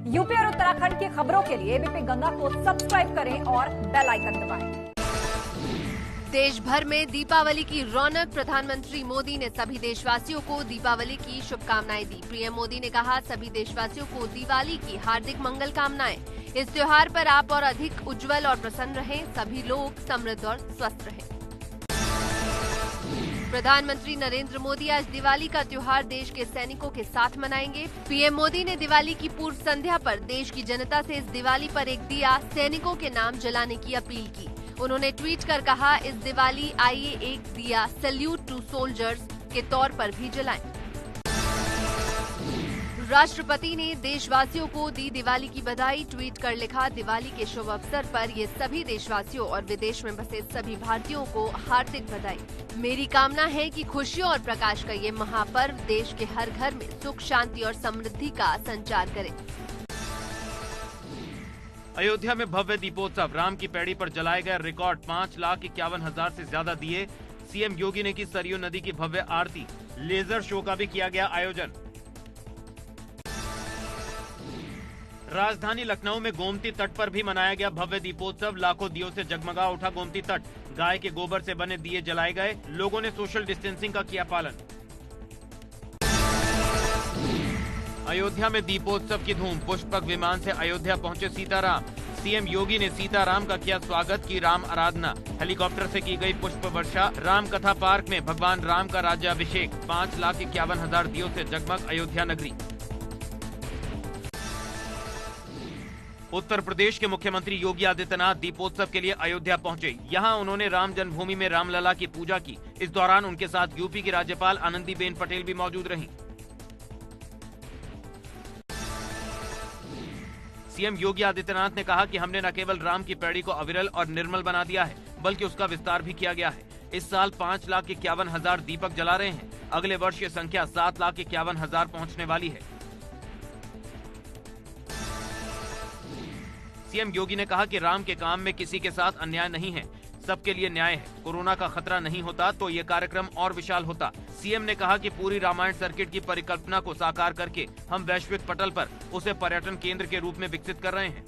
UP और उत्तराखंड की खबरों के लिए एबीपी गंगा को सब्सक्राइब करें और बेल आइकन दबाएं। देश भर में दीपावली की रौनक। प्रधानमंत्री मोदी ने सभी देशवासियों को दीपावली की शुभकामनाएं दी। पीएम मोदी ने कहा, सभी देशवासियों को दिवाली की हार्दिक मंगल कामनाएं। इस त्योहार पर आप और अधिक उज्जवल और प्रसन्न रहें। सभी लोग समृद्ध और स्वस्थ रहें। प्रधानमंत्री नरेंद्र मोदी आज दिवाली का त्योहार देश के सैनिकों के साथ मनाएंगे। पीएम मोदी ने दिवाली की पूर्व संध्या पर देश की जनता से इस दिवाली पर एक दिया सैनिकों के नाम जलाने की अपील की। उन्होंने ट्वीट कर कहा, इस दिवाली आइए एक दिया सैल्यूट टू सोल्जर्स के तौर पर भी जलाएं। राष्ट्रपति ने देशवासियों को दी दिवाली की बधाई। ट्वीट कर लिखा, दिवाली के शुभ अवसर पर ये सभी देशवासियों और विदेश में बसे सभी भारतीयों को हार्दिक बधाई। मेरी कामना है कि खुशियों और प्रकाश का ये महापर्व देश के हर घर में सुख, शांति और समृद्धि का संचार करे। अयोध्या में भव्य दीपोत्सव। राम की पैड़ी पर जलाए गए रिकॉर्ड 5,51,000 से ज्यादा दिए। सीएम योगी ने की सरयू नदी की भव्य आरती। लेजर शो का भी किया गया आयोजन। राजधानी लखनऊ में गोमती तट पर भी मनाया गया भव्य दीपोत्सव। लाखों दियों से जगमगा उठा गोमती तट। गाय के गोबर से बने दिए जलाए गए। लोगों ने सोशल डिस्टेंसिंग का किया पालन। अयोध्या में दीपोत्सव की धूम। पुष्पक विमान से अयोध्या पहुंचे सीताराम। सीएम योगी ने सीताराम का किया स्वागत, की राम आराधना। हेलीकॉप्टर से की गई पुष्प वर्षा। राम कथा पार्क में भगवान राम का राज्याभिषेक। 5,51,000 दियों से जगमग अयोध्या नगरी। उत्तर प्रदेश के मुख्यमंत्री योगी आदित्यनाथ दीपोत्सव के लिए अयोध्या पहुंचे। यहां उन्होंने राम जन्मभूमि में रामलला की पूजा की। इस दौरान उनके साथ यूपी की राज्यपाल आनंदीबेन पटेल भी मौजूद रहीं। सीएम योगी आदित्यनाथ ने कहा कि हमने न केवल राम की पैड़ी को अविरल और निर्मल बना दिया है, बल्कि उसका विस्तार भी किया गया है। इस साल 5,51,000 दीपक जला रहे हैं। अगले वर्ष ये संख्या 7,51,000 पहुंचने वाली है। सीएम योगी ने कहा कि राम के काम में किसी के साथ अन्याय नहीं है, सबके लिए न्याय है। कोरोना का खतरा नहीं होता तो ये कार्यक्रम और विशाल होता। सीएम ने कहा कि पूरी रामायण सर्किट की परिकल्पना को साकार करके हम वैश्विक पटल पर उसे पर्यटन केंद्र के रूप में विकसित कर रहे हैं।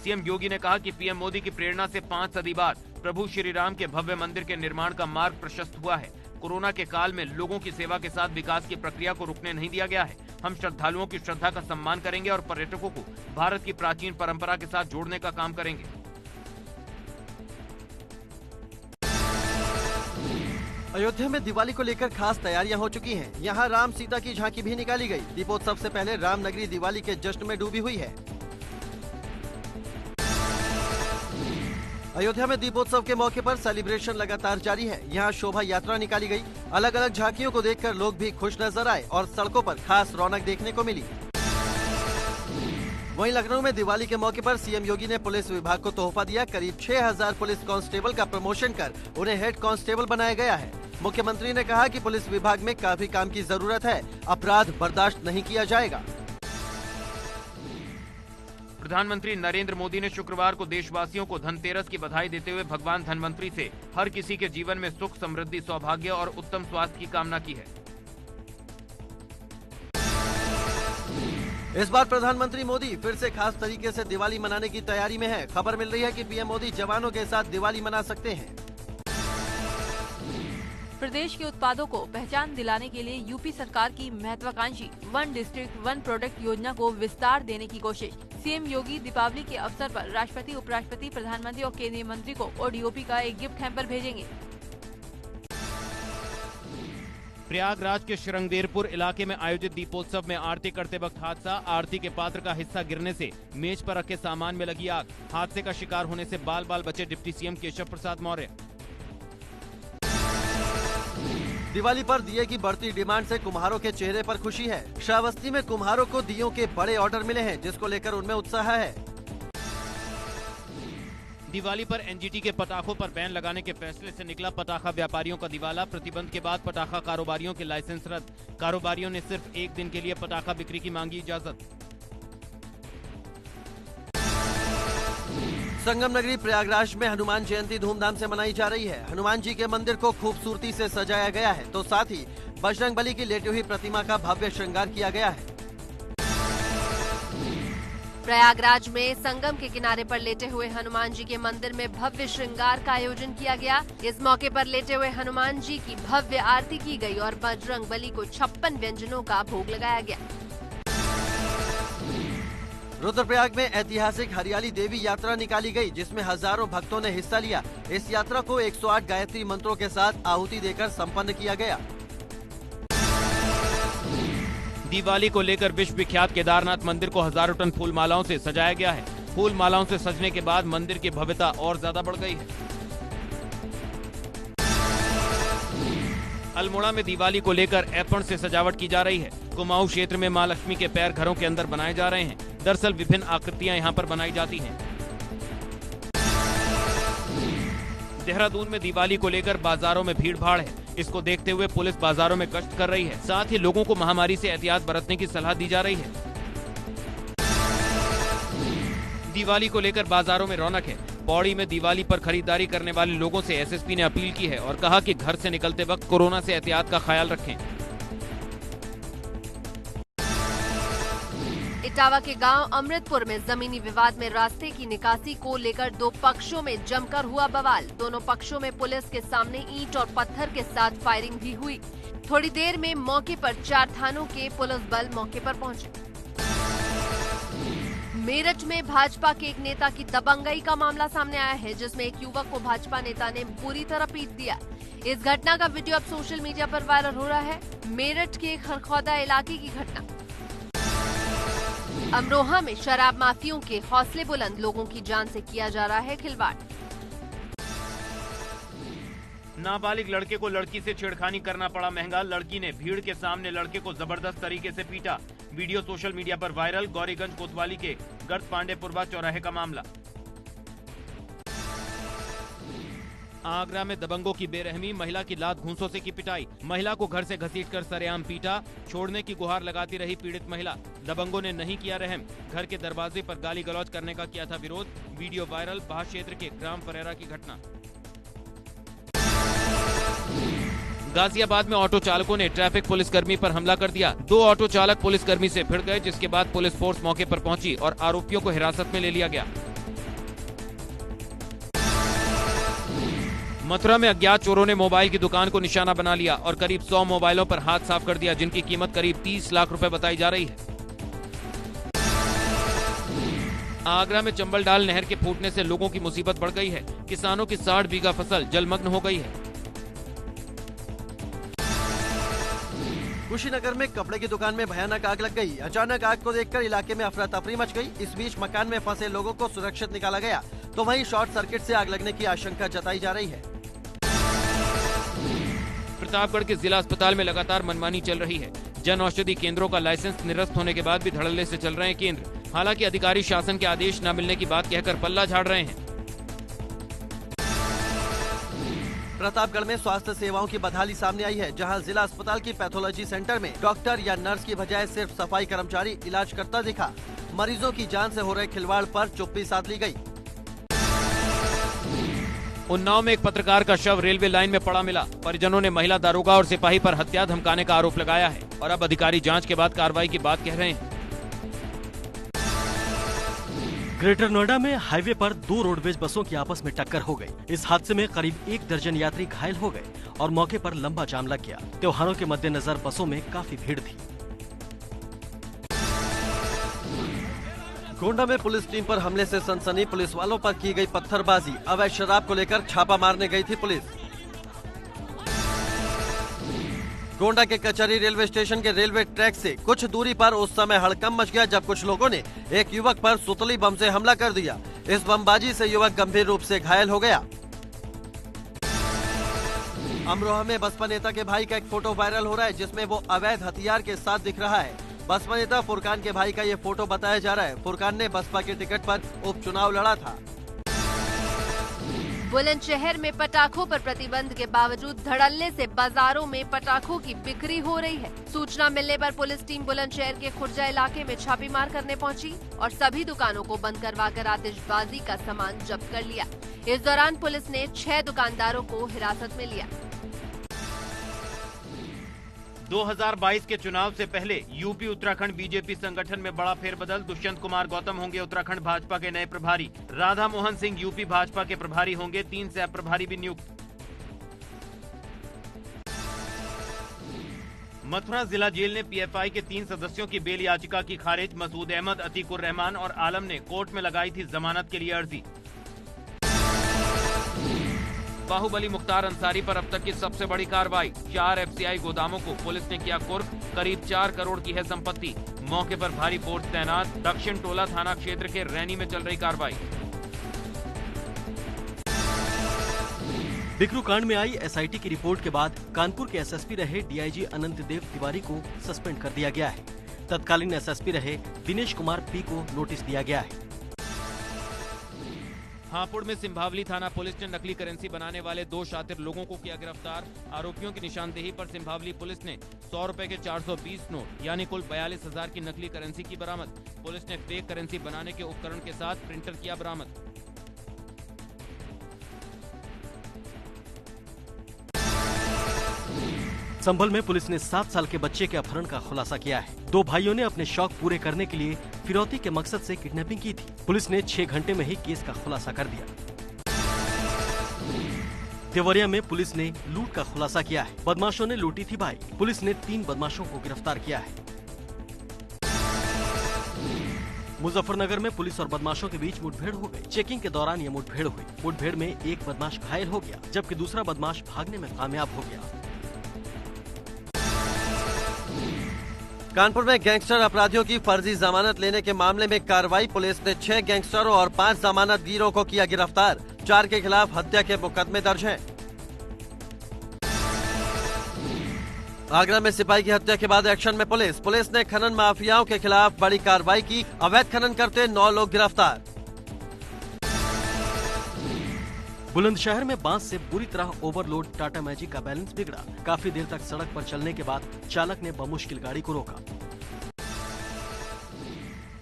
सीएम योगी ने कहा कि पीएम मोदी की प्रेरणा से 5 सदी बाद प्रभु श्री राम के भव्य मंदिर के निर्माण का मार्ग प्रशस्त हुआ है। कोरोना के काल में लोगों की सेवा के साथ विकास की प्रक्रिया को रुकने नहीं दिया गया है। हम श्रद्धालुओं की श्रद्धा का सम्मान करेंगे और पर्यटकों को भारत की प्राचीन परंपरा के साथ जोड़ने का काम करेंगे। अयोध्या में दिवाली को लेकर खास तैयारियां हो चुकी हैं। यहां राम सीता की झांकी भी निकाली गई। दीपोत्सव से पहले रामनगरी दिवाली के जश्न में डूबी हुई है। अयोध्या में दीपोत्सव के मौके पर सेलिब्रेशन लगातार जारी है। यहाँ शोभा यात्रा निकाली गई। अलग अलग झांकियों को देखकर लोग भी खुश नजर आए और सड़कों पर खास रौनक देखने को मिली। वहीं लखनऊ में दिवाली के मौके पर सीएम योगी ने पुलिस विभाग को तोहफा दिया। करीब 6,000 पुलिस कांस्टेबल का प्रमोशन कर उन्हें हेड कांस्टेबल बनाया गया है। मुख्यमंत्री ने कहा कि पुलिस विभाग में काफी काम की जरूरत है। अपराध बर्दाश्त नहीं किया जाएगा। प्रधानमंत्री नरेंद्र मोदी ने शुक्रवार को देशवासियों को धनतेरस की बधाई देते हुए भगवान धनवंतरी से हर किसी के जीवन में सुख, समृद्धि, सौभाग्य और उत्तम स्वास्थ्य की कामना की है। इस बार प्रधानमंत्री मोदी फिर से खास तरीके से दिवाली मनाने की तैयारी में है। खबर मिल रही है कि पीएम मोदी जवानों के साथ दिवाली मना सकते हैं। प्रदेश के उत्पादों को पहचान दिलाने के लिए यूपी सरकार की महत्वाकांक्षी वन डिस्ट्रिक्ट वन प्रोडक्ट योजना को विस्तार देने की कोशिश। सीएम योगी दीपावली के अवसर पर राष्ट्रपति, उपराष्ट्रपति, प्रधानमंत्री और केंद्रीय मंत्री को ओडीओपी का एक गिफ्ट हैम्पर भेजेंगे। प्रयागराज के श्रृंगेरपुर इलाके में आयोजित दीपोत्सव में आरती करते वक्त हादसा। आरती के पात्र का हिस्सा गिरने से मेज पर रखे सामान में लगी आग। हादसे का शिकार होने से बाल बाल बचे डिप्टी सीएम केशव प्रसाद मौर्य। दिवाली पर दिए की बढ़ती डिमांड से कुम्हारों के चेहरे पर खुशी है। श्रावस्ती में कुम्हारों को दियों के बड़े ऑर्डर मिले हैं, जिसको लेकर उनमें उत्साह है। दिवाली पर एनजीटी के पटाखों पर बैन लगाने के फैसले से निकला पटाखा व्यापारियों का दिवाला। प्रतिबंध के बाद पटाखा कारोबारियों के लाइसेंस रद्द। कारोबारियों ने सिर्फ एक दिन के लिए पटाखा बिक्री की मांगी इजाजत। संगम नगरी प्रयागराज में हनुमान जयंती धूमधाम से मनाई जा रही है। हनुमान जी के मंदिर को खूबसूरती से सजाया गया है, तो साथ ही बजरंगबली की लेटी हुई प्रतिमा का भव्य श्रृंगार किया गया है। प्रयागराज में संगम के किनारे पर लेटे हुए हनुमान जी के मंदिर में भव्य श्रृंगार का आयोजन किया गया। इस मौके पर लेटे हुए हनुमान जी की भव्य आरती की गई और बजरंगबली को 56 व्यंजनों का भोग लगाया गया। रुद्रप्रयाग में ऐतिहासिक हरियाली देवी यात्रा निकाली गई, जिसमें हजारों भक्तों ने हिस्सा लिया। इस यात्रा को 108 गायत्री मंत्रों के साथ आहुति देकर संपन्न किया गया। दिवाली को लेकर विश्व विख्यात केदारनाथ मंदिर को हजारों टन फूल मालाओं से सजाया गया है। फूल मालाओं से सजने के बाद मंदिर की भव्यता और ज्यादा बढ़ गई है। अल्मोड़ा में दिवाली को लेकर ऐपण से सजावट की जा रही है। कुमाऊं क्षेत्र में मां लक्ष्मी के पैर घरों के अंदर बनाए जा रहे हैं। दरअसल विभिन्न आकृतियां यहां पर बनाई जाती हैं। देहरादून में दिवाली को लेकर बाजारों में भीड़ भाड़ है। इसको देखते हुए पुलिस बाजारों में गश्त कर रही है। साथ ही लोगों को महामारी से एहतियात बरतने की सलाह दी जा रही है। दिवाली को लेकर बाजारों में रौनक है। पौड़ी में दिवाली पर खरीदारी करने वाले लोगों से एसएसपी ने अपील की है और कहा कि घर से निकलते वक्त कोरोना से एहतियात का ख्याल रखें। इटावा के गांव अमृतपुर में जमीनी विवाद में रास्ते की निकासी को लेकर दो पक्षों में जमकर हुआ बवाल। दोनों पक्षों में पुलिस के सामने ईंट और पत्थर के साथ फायरिंग भी हुई। थोड़ी देर में मौके पर 4 थानों के पुलिस बल मौके पर पहुंचे। मेरठ में भाजपा के एक नेता की दबंगई का मामला सामने आया है, जिसमें एक युवक को भाजपा नेता ने बुरी तरह पीट दिया। इस घटना का वीडियो अब सोशल मीडिया पर वायरल हो रहा है। मेरठ के खरखौदा इलाके की घटना। अमरोहा में शराब माफियों के हौसले बुलंद, लोगों की जान से किया जा रहा है खिलवाड़। नाबालिग लड़के को लड़की से छेड़खानी करना पड़ा महंगा। लड़की ने भीड़ के सामने लड़के को जबरदस्त तरीके से पीटा। वीडियो सोशल मीडिया पर वायरल। गौरीगंज कोतवाली के गर्द पांडेपुरवा चौराहे का मामला। आगरा में दबंगों की बेरहमी, महिला की लात घूंसों से की पिटाई। महिला को घर से घसीटकर सरेआम पीटा। छोड़ने की गुहार लगाती रही पीड़ित महिला। दबंगों ने नहीं किया रहम। घर के दरवाजे पर गाली गलौज करने का किया था विरोध। Video viral. बाह क्षेत्र के ग्राम परेरा की घटना। गाजियाबाद में ऑटो चालकों ने ट्रैफिक पुलिसकर्मी पर हमला कर दिया। 2 ऑटो चालक पुलिसकर्मी से भिड़ गए, जिसके बाद पुलिस फोर्स मौके पर पहुंची और आरोपियों को हिरासत में ले लिया गया। मथुरा में अज्ञात चोरों ने मोबाइल की दुकान को निशाना बना लिया और करीब 100 मोबाइलों पर हाथ साफ कर दिया, जिनकी कीमत करीब 30 लाख रुपए बताई जा रही है। आगरा में चंबल डाल नहर के फूटने से लोगों की मुसीबत बढ़ गई है। किसानों की 60 बीघा फसल जलमग्न हो गई है। कुशीनगर में कपड़े की दुकान में भयानक आग लग गई। अचानक आग को देखकर इलाके में अफरा तफरी मच गई। इस बीच मकान में फंसे लोगों को सुरक्षित निकाला गया, तो वहीं शॉर्ट सर्किट से आग लगने की आशंका जताई जा रही है। प्रतापगढ़ के जिला अस्पताल में लगातार मनमानी चल रही है। जन औषधि केंद्रों का लाइसेंस निरस्त होने के बाद भी धड़ल्ले से चल रहे हैं केंद्र। हालांकि अधिकारी शासन के आदेश न मिलने की बात कहकर पल्ला झाड़ रहे हैं। प्रतापगढ़ में स्वास्थ्य सेवाओं की बदहाली सामने आई है, जहां जिला अस्पताल की पैथोलॉजी सेंटर में डॉक्टर या नर्स की बजाय सिर्फ सफाई कर्मचारी इलाज करता दिखा। मरीजों की जान से हो रहे खिलवाड़ पर चुप्पी साध ली गई। उन्नाव में एक पत्रकार का शव रेलवे लाइन में पड़ा मिला। परिजनों ने महिला दारोगा और सिपाही पर हत्या धमकाने का आरोप लगाया है और अब अधिकारी जांच के बाद कार्रवाई की बात कह रहे हैं। ग्रेटर नोएडा में हाईवे पर 2 रोडवेज बसों की आपस में टक्कर हो गई। इस हादसे में करीब 1 दर्जन यात्री घायल हो गए और मौके पर लंबा जाम लग गया। त्योहारों के मद्देनजर बसों में काफी भीड़ थी। गोंडा में पुलिस टीम पर हमले से सनसनी, पुलिस वालों पर की गई पत्थरबाजी। अवैध शराब को लेकर छापा मारने गई थी पुलिस। गोंडा के कचहरी रेलवे स्टेशन के रेलवे ट्रैक से कुछ दूरी पर उस समय हड़कंप मच गया जब कुछ लोगों ने एक युवक पर सुतली बम से हमला कर दिया। इस बमबाजी से युवक गंभीर रूप से घायल हो गया। अमरोहा में बसपा नेता के भाई का एक फोटो वायरल हो रहा है, जिसमें वो अवैध हथियार के साथ दिख रहा है। बसपा नेता फुरकान के भाई का ये फोटो बताया जा रहा है। फुरकान ने बसपा के टिकट पर उपचुनाव लड़ा था। बुलंदशहर में पटाखों पर प्रतिबंध के बावजूद धड़ल्ले से बाजारों में पटाखों की बिक्री हो रही है। सूचना मिलने पर पुलिस टीम बुलंदशहर के खुर्जा इलाके में छापेमार करने पहुंची और सभी दुकानों को बंद करवाकर आतिशबाजी का सामान जब्त कर लिया। इस दौरान पुलिस ने 6 दुकानदारों को हिरासत में लिया। 2022 के चुनाव से पहले यूपी उत्तराखंड बीजेपी संगठन में बड़ा फेरबदल। दुष्यंत कुमार गौतम होंगे उत्तराखंड भाजपा के नए प्रभारी। राधा मोहन सिंह यूपी भाजपा के प्रभारी होंगे। 3 सह प्रभारी भी नियुक्त। मथुरा जिला जेल ने पीएफआई के 3 सदस्यों की बेल याचिका की खारिज। मसूद अहमद, अतीकुर रहमान और आलम ने कोर्ट में लगाई थी जमानत के लिए अर्जी। बाहुबली मुख्तार अंसारी पर अब तक की सबसे बड़ी कार्रवाई। 4 एफसीआई गोदामों को पुलिस ने किया कुर्क। करीब 4 करोड़ की है संपत्ति। मौके पर भारी फोर्स तैनात। दक्षिण टोला थाना क्षेत्र के रैनी में चल रही कार्रवाई। बिकरू कांड में आई एसआईटी की रिपोर्ट के बाद कानपुर के एसएसपी रहे डीआईजी अनंत देव तिवारी को सस्पेंड कर दिया गया है। तत्कालीन एसएसपी रहे दिनेश कुमार पी को नोटिस दिया गया है। हापुड़ में सिंभावली थाना पुलिस ने नकली करेंसी बनाने वाले 2 शातिर लोगों को किया गिरफ्तार। आरोपियों की निशानदेही पर सिंभावली पुलिस ने 100 रुपए के 420 नोट यानी कुल 42,000 की नकली करेंसी की बरामद। पुलिस ने फेक करेंसी बनाने के उपकरण के साथ प्रिंटर किया बरामद। संभल में पुलिस ने 7 साल के बच्चे के अपहरण का खुलासा किया है। 2 भाइयों ने अपने शौक पूरे करने के लिए फिरौती के मकसद से किडनैपिंग की थी। पुलिस ने 6 घंटे में ही केस का खुलासा कर दिया। देवरिया में पुलिस ने लूट का खुलासा किया है। बदमाशों ने लूटी थी बाइक। पुलिस ने 3 बदमाशों को गिरफ्तार किया है। मुजफ्फरनगर में पुलिस और बदमाशों के बीच मुठभेड़ हो गई। चेकिंग के दौरान ये मुठभेड़ हुई। मुठभेड़ में एक बदमाश घायल हो गया, जबकि दूसरा बदमाश भागने में कामयाब हो गया। कानपुर में गैंगस्टर अपराधियों की फर्जी जमानत लेने के मामले में कार्रवाई। पुलिस ने 6 गैंगस्टरों और 5 जमानतगीरों को किया गिरफ्तार। 4 के खिलाफ हत्या के मुकदमे दर्ज हैं। आगरा में सिपाही की हत्या के बाद एक्शन में पुलिस ने खनन माफियाओं के खिलाफ बड़ी कार्रवाई की। अवैध खनन करते 9 लोग गिरफ्तार। बुलंदशहर में बांस से बुरी तरह ओवरलोड टाटा मैजिक का बैलेंस बिगड़ा। काफी देर तक सड़क पर चलने के बाद चालक ने बमुश्किल गाड़ी को रोका।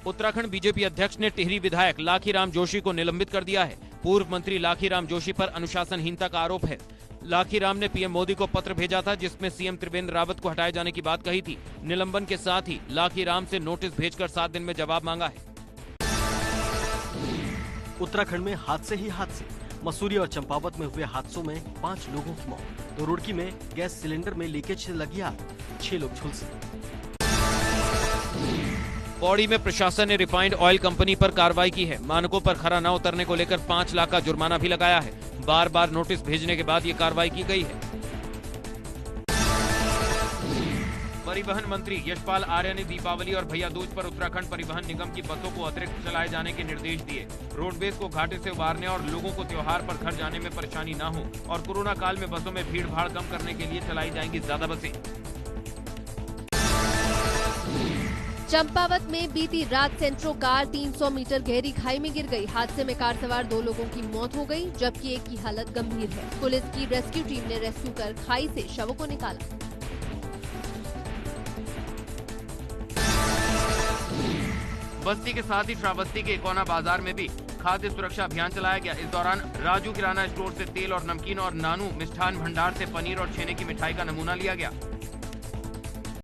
उत्तराखंड बीजेपी अध्यक्ष ने टिहरी विधायक लाखीराम जोशी को निलंबित कर दिया है। पूर्व मंत्री लाखीराम जोशी पर अनुशासनहीनता का आरोप है। लाखीराम ने पीएम मोदी को पत्र भेजा था, जिसमें सीएम त्रिवेंद्र रावत को हटाए जाने की बात कही थी। निलंबन के साथ ही लाखीराम से नोटिस भेजकर 7 दिन में जवाब मांगा है। उत्तराखंड में हादसे ही हादसे। मसूरी और चंपावत में हुए हादसों में 5 लोगों की मौत। तो रुड़की में गैस सिलेंडर में लीकेज से लगी आग, 6 लोग झुलसे। पौड़ी में प्रशासन ने रिफाइंड ऑयल कंपनी पर कार्रवाई की है। मानकों पर खरा न उतरने को लेकर 5 लाख का जुर्माना भी लगाया है। बार बार नोटिस भेजने के बाद ये कार्रवाई की गई है। परिवहन मंत्री यशपाल आर्य ने दीपावली और भैया दूज पर उत्तराखंड परिवहन निगम की बसों को अतिरिक्त चलाए जाने के निर्देश दिए। रोडवेज को घाटे से उबारने और लोगों को त्योहार पर घर जाने में परेशानी न हो और कोरोना काल में बसों में भीड़ भाड़ कम करने के लिए चलाई जाएंगी ज्यादा बसें। चंपावत में बीती रात सेंट्रो कार 300 मीटर गहरी खाई में गिर गई। हादसे में कार सवार 2 लोगों की मौत हो गई, जबकि एक की हालत गंभीर है। पुलिस की रेस्क्यू टीम ने रेस्क्यू कर खाई से शवों को निकाला। बस्ती के साथ ही श्रावस्ती के इकोना बाजार में भी खाद्य सुरक्षा अभियान चलाया गया। इस दौरान राजू किराना स्टोर से तेल और नमकीन और नानू मिष्ठान भंडार से पनीर और छेने की मिठाई का नमूना लिया गया।